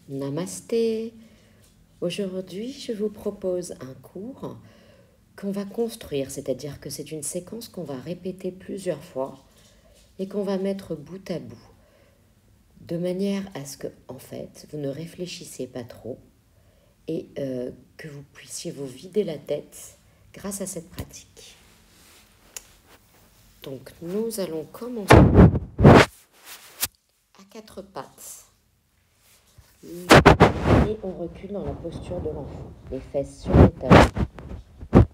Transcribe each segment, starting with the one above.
Namasté. Aujourd'hui, je vous propose un cours qu'on va construire, c'est-à-dire que c'est une séquence qu'on va répéter plusieurs fois et qu'on va mettre bout à bout, de manière à ce que, en fait, vous ne réfléchissiez pas trop et que vous puissiez vous vider la tête grâce à cette pratique. Donc, nous allons commencer à quatre pattes. Et on recule dans la posture de l'enfant. Les fesses sur les talons,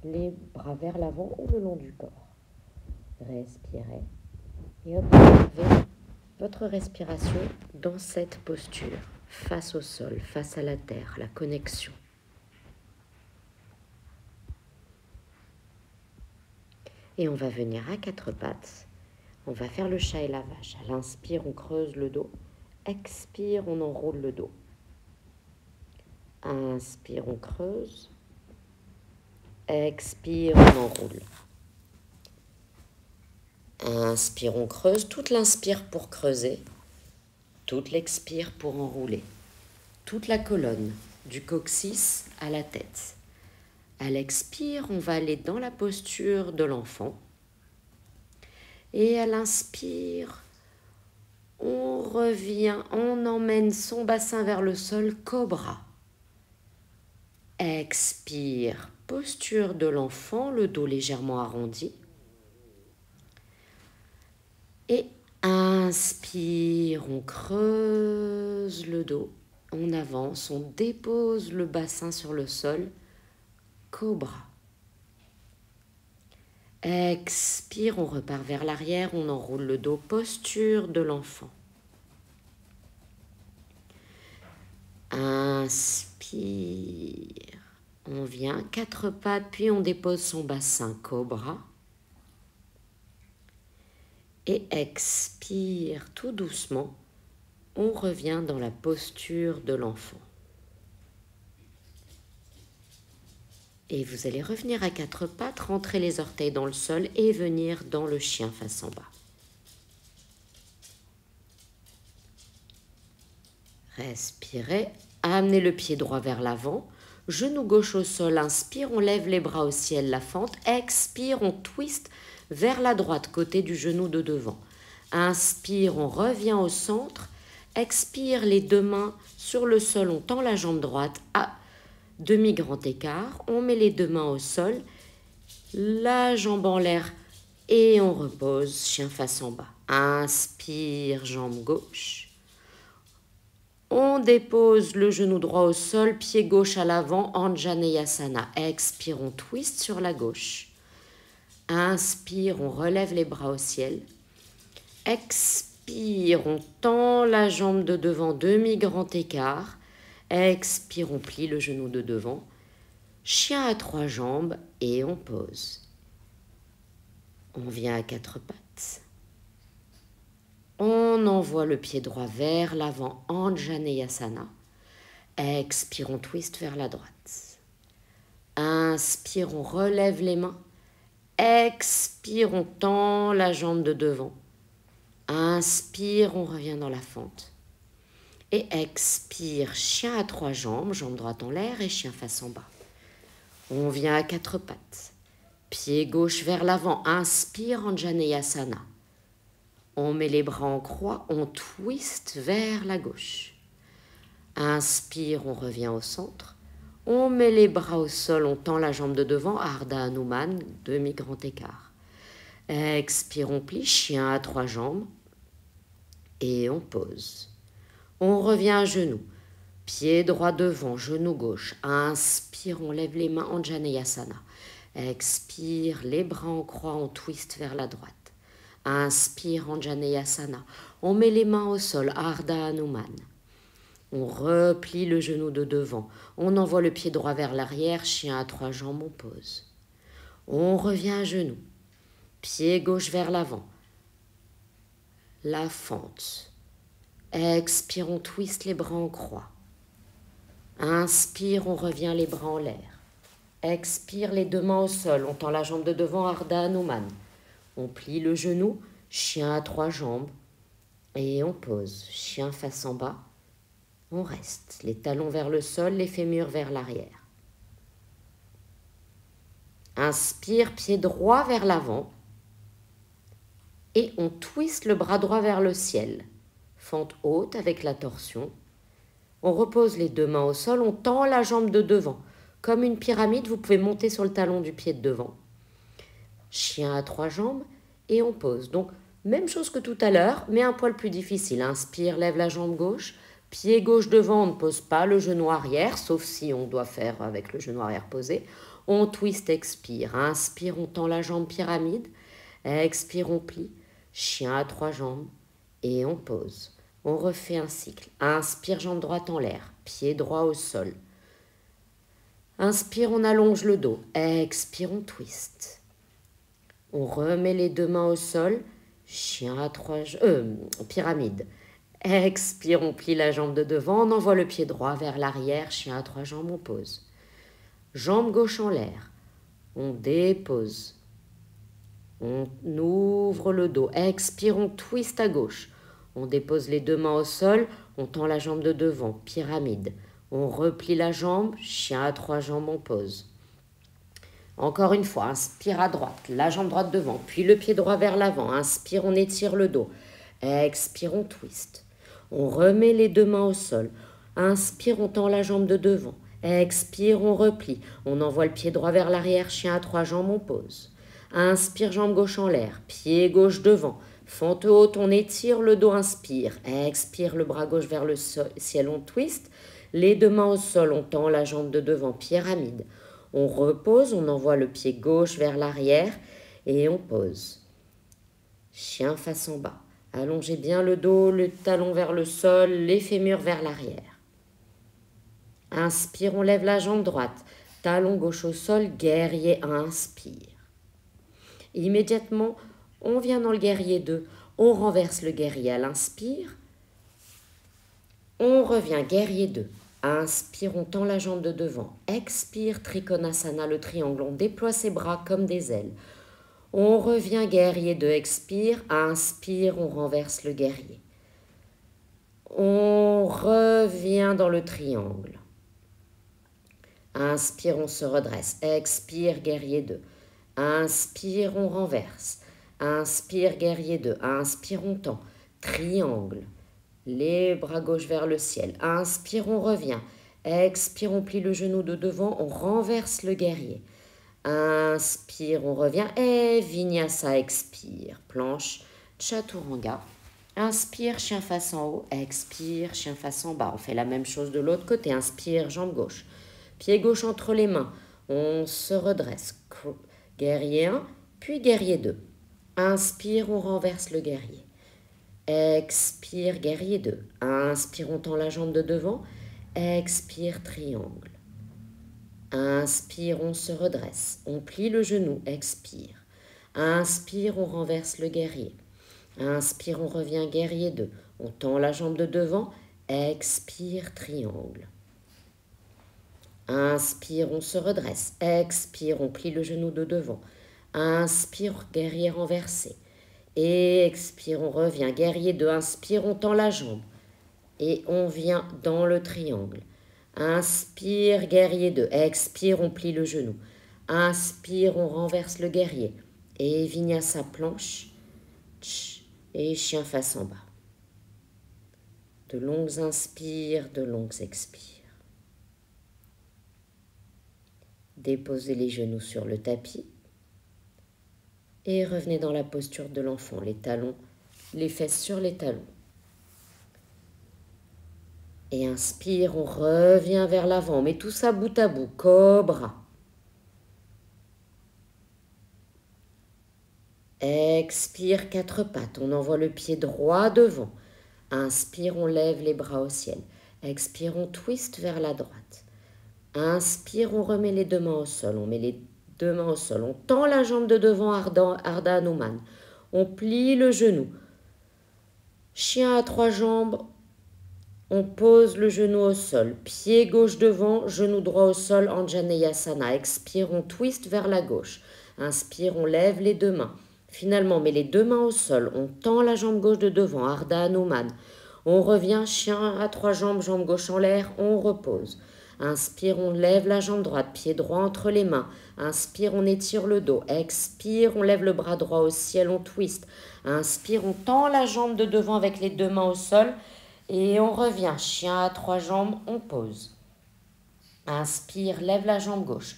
les bras vers l'avant ou le long du corps. Respirez et observez votre respiration dans cette posture, face au sol, face à la terre, la connexion. Et on va venir à quatre pattes. On va faire le chat et la vache. À l'inspire, on creuse le dos. Expire, on enroule le dos. Inspire, on creuse. Expire, on enroule. Inspire, on creuse. Toute l'inspire pour creuser. Toute l'expire pour enrouler. Toute la colonne, du coccyx à la tête. À l'expire, on va aller dans la posture de l'enfant. Et à l'inspire, on revient, on emmène son bassin vers le sol, cobra. Expire, posture de l'enfant, le dos légèrement arrondi. Et inspire, on creuse le dos, on avance, on dépose le bassin sur le sol, cobra. Expire, on repart vers l'arrière, on enroule le dos, posture de l'enfant. Inspire, on vient, quatre pattes, puis on dépose son bassin, cobra. Et expire tout doucement, on revient dans la posture de l'enfant. Et vous allez revenir à quatre pattes, rentrer les orteils dans le sol et venir dans le chien face en bas. Respirez, amenez le pied droit vers l'avant, genou gauche au sol, inspire, on lève les bras au ciel, la fente, expire, on twist vers la droite, côté du genou de devant. Inspire, on revient au centre, expire, les deux mains sur le sol, on tend la jambe droite à demi-grand écart, on met les deux mains au sol, la jambe en l'air et on repose, chien face en bas. Inspire, jambe gauche. On dépose le genou droit au sol, pied gauche à l'avant, Anjaneyasana. Expire, on twist sur la gauche. Inspire, on relève les bras au ciel. Expire, on tend la jambe de devant, demi-grand écart. Expire, on plie le genou de devant. Chien à trois jambes et on pose. On vient à quatre pattes. On envoie le pied droit vers l'avant, Anjaneyasana. Expire, on twist vers la droite. Inspire, on relève les mains. Expire, on tend la jambe de devant. Inspire, on revient dans la fente. Et expire, chien à trois jambes, jambe droite en l'air et chien face en bas. On vient à quatre pattes. Pied gauche vers l'avant. Inspire, Anjaneyasana. On met les bras en croix, on twist vers la gauche. Inspire, on revient au centre. On met les bras au sol, on tend la jambe de devant, Ardha Hanuman, demi-grand écart. Expire, on plie, chien à trois jambes. Et on pose. On revient à genoux. Pied droit devant, genou gauche. Inspire, on lève les mains, Anjaneyasana. Expire, les bras en croix, on twist vers la droite. Inspire, Anjaneyasana. On met les mains au sol, Ardha Hanuman. On replie le genou de devant. On envoie le pied droit vers l'arrière, chien à trois jambes, on pose. On revient à genoux. Pied gauche vers l'avant. La fente. Expire, on twist les bras en croix. Inspire, on revient les bras en l'air. Expire, les deux mains au sol. On tend la jambe de devant, Ardha Hanuman. On plie le genou, chien à trois jambes. Et on pose, chien face en bas. On reste, les talons vers le sol, les fémurs vers l'arrière. Inspire, pied droit vers l'avant. Et on twiste le bras droit vers le ciel. Fente haute avec la torsion. On repose les deux mains au sol, on tend la jambe de devant. Comme une pyramide, vous pouvez monter sur le talon du pied de devant. Chien à trois jambes et on pose. Donc, même chose que tout à l'heure, mais un poil plus difficile. Inspire, lève la jambe gauche. Pied gauche devant, on ne pose pas le genou arrière, sauf si on doit faire avec le genou arrière posé. On twist, expire. Inspire, on tend la jambe pyramide. Expire, on plie. Chien à trois jambes et on pose. On refait un cycle. Inspire, jambe droite en l'air. Pied droit au sol. Inspire, on allonge le dos. Expire, on twist. On remet les deux mains au sol. Chien à trois pyramide. Expire, on plie la jambe de devant. On envoie le pied droit vers l'arrière. Chien à trois jambes, on pose. Jambe gauche en l'air. On dépose. On ouvre le dos. Expire, on twist à gauche. On dépose les deux mains au sol. On tend la jambe de devant. Pyramide. On replie la jambe. Chien à trois jambes, on pose. Encore une fois, inspire à droite, la jambe droite devant, puis le pied droit vers l'avant. Inspire, on étire le dos. Expire, on twist. On remet les deux mains au sol. Inspire, on tend la jambe de devant. Expire, on replie. On envoie le pied droit vers l'arrière, chien à trois jambes, on pose. Inspire, jambe gauche en l'air, pied gauche devant. Fente haute, on étire le dos, inspire. Expire, le bras gauche vers le ciel, on twist. Les deux mains au sol, on tend la jambe de devant, pyramide. On repose, on envoie le pied gauche vers l'arrière et on pose. Chien face en bas. Allongez bien le dos, le talon vers le sol, les fémurs vers l'arrière. Inspire, on lève la jambe droite. Talon gauche au sol, guerrier 1, inspire. Immédiatement, on vient dans le guerrier 2. On renverse le guerrier à l'inspire. On revient guerrier 2. Inspire, on tend la jambe de devant. Expire, Trikonasana, le triangle. On déploie ses bras comme des ailes. On revient guerrier 2. Expire. Inspire, on renverse le guerrier. On revient dans le triangle. Inspire, on se redresse. Expire, guerrier 2. Inspire, on renverse. Inspire, guerrier 2. Inspire, on tend. Triangle. Les bras gauche vers le ciel. Inspire, on revient. Expire, on plie le genou de devant. On renverse le guerrier. Inspire, on revient. Et Vinyasa, expire. Planche, Chaturanga. Inspire, chien face en haut. Expire, chien face en bas. On fait la même chose de l'autre côté. Inspire, jambe gauche. Pied gauche entre les mains. On se redresse. Guerrier 1, puis guerrier 2. Inspire, on renverse le guerrier. Expire, guerrier 2. Inspire, on tend la jambe de devant. Expire, triangle. Inspire, on se redresse. On plie le genou. Expire. Inspire, on renverse le guerrier. Inspire, on revient guerrier 2. On tend la jambe de devant. Expire, triangle. Inspire, on se redresse. Expire, on plie le genou de devant. Inspire, guerrier renversé. Et expire, on revient. Guerrier 2, inspire, on tend la jambe. Et on vient dans le triangle. Inspire, guerrier 2. Expire, on plie le genou. Inspire, on renverse le guerrier. Et Vinyasa, planche. Et chien face en bas. De longues inspires, de longues expires. Déposez les genoux sur le tapis. Et revenez dans la posture de l'enfant, les talons, les fesses sur les talons. Et inspire, on revient vers l'avant, on met tout ça bout à bout, cobra. Expire, quatre pattes, on envoie le pied droit devant. Inspire, on lève les bras au ciel. Expire, on twist vers la droite. Inspire, on remet les deux mains au sol, on met les deux mains au sol. On tend la jambe de devant, Ardha Hanuman. On plie le genou. Chien à trois jambes. On pose le genou au sol. Pied gauche devant, genou droit au sol, Anjaneyasana. Expire, on twist vers la gauche. Inspire, on lève les deux mains. Finalement, on met les deux mains au sol. On tend la jambe gauche de devant, Ardha Hanuman. On revient, chien à trois jambes, jambe gauche en l'air, on repose. Inspire, on lève la jambe droite, pied droit entre les mains. Inspire, on étire le dos. Expire, on lève le bras droit au ciel, on twist. Inspire, on tend la jambe de devant avec les deux mains au sol. Et on revient, chien à trois jambes, on pose. Inspire, lève la jambe gauche.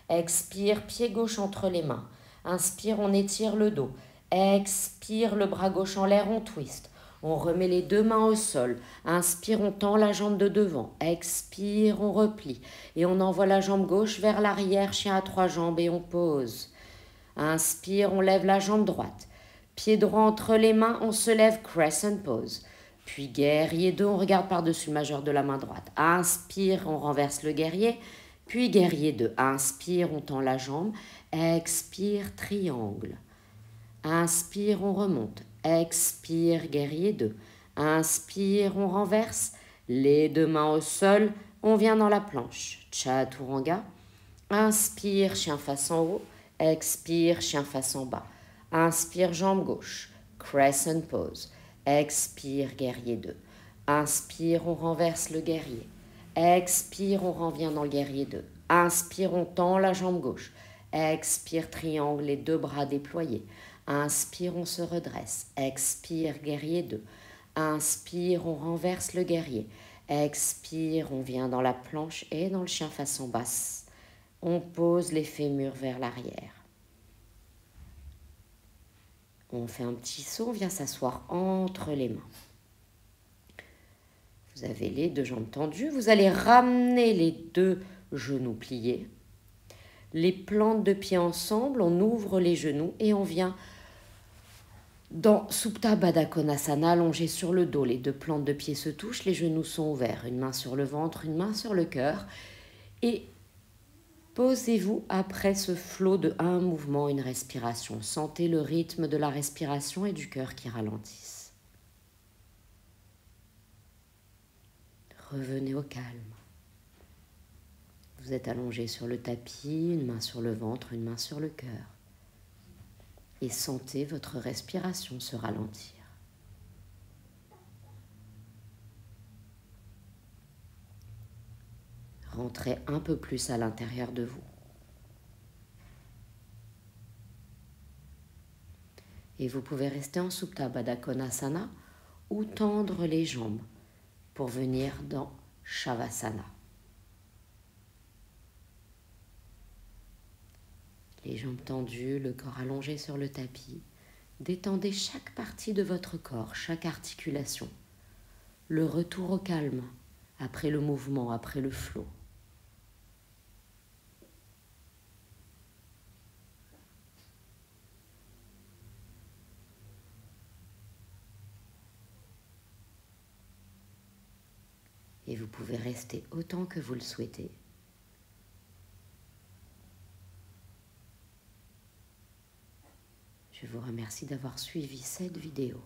Expire, pied gauche entre les mains. Inspire, on étire le dos. Expire, le bras gauche en l'air, on twist. On remet les deux mains au sol. Inspire, on tend la jambe de devant. Expire, on replie. Et on envoie la jambe gauche vers l'arrière, chien à trois jambes, et on pose. Inspire, on lève la jambe droite. Pied droit entre les mains, on se lève, crescent pose. Puis guerrier 2, on regarde par-dessus le majeur de la main droite. Inspire, on renverse le guerrier. Puis guerrier 2, inspire, on tend la jambe. Expire, triangle. Inspire, on remonte. Expire, guerrier 2. Inspire, on renverse. Les deux mains au sol. On vient dans la planche. Chaturanga. Inspire, chien face en haut. Expire, chien face en bas. Inspire, jambe gauche. Crescent pose. Expire, guerrier 2. Inspire, on renverse le guerrier. Expire, on revient dans le guerrier 2. Inspire, on tend la jambe gauche. Expire, triangle, les deux bras déployés. Inspire, on se redresse. Expire, guerrier 2. Inspire, on renverse le guerrier. Expire, on vient dans la planche et dans le chien façon basse. On pose les fémurs vers l'arrière. On fait un petit saut, on vient s'asseoir entre les mains. Vous avez les deux jambes tendues. Vous allez ramener les deux genoux pliés. Les plantes de pied ensemble, on ouvre les genoux et on vient dans Supta Baddha Konasana, allongé sur le dos. Les deux plantes de pied se touchent, les genoux sont ouverts. Une main sur le ventre, une main sur le cœur. Et posez-vous après ce flot de un mouvement, une respiration. Sentez le rythme de la respiration et du cœur qui ralentissent. Revenez au calme. Vous êtes allongé sur le tapis, une main sur le ventre, une main sur le cœur. Et sentez votre respiration se ralentir. Rentrez un peu plus à l'intérieur de vous. Et vous pouvez rester en Supta Baddha Konasana ou tendre les jambes pour venir dans Shavasana. Les jambes tendues, le corps allongé sur le tapis. Détendez chaque partie de votre corps, chaque articulation. Le retour au calme après le mouvement, après le flot. Et vous pouvez rester autant que vous le souhaitez. Je vous remercie d'avoir suivi cette vidéo.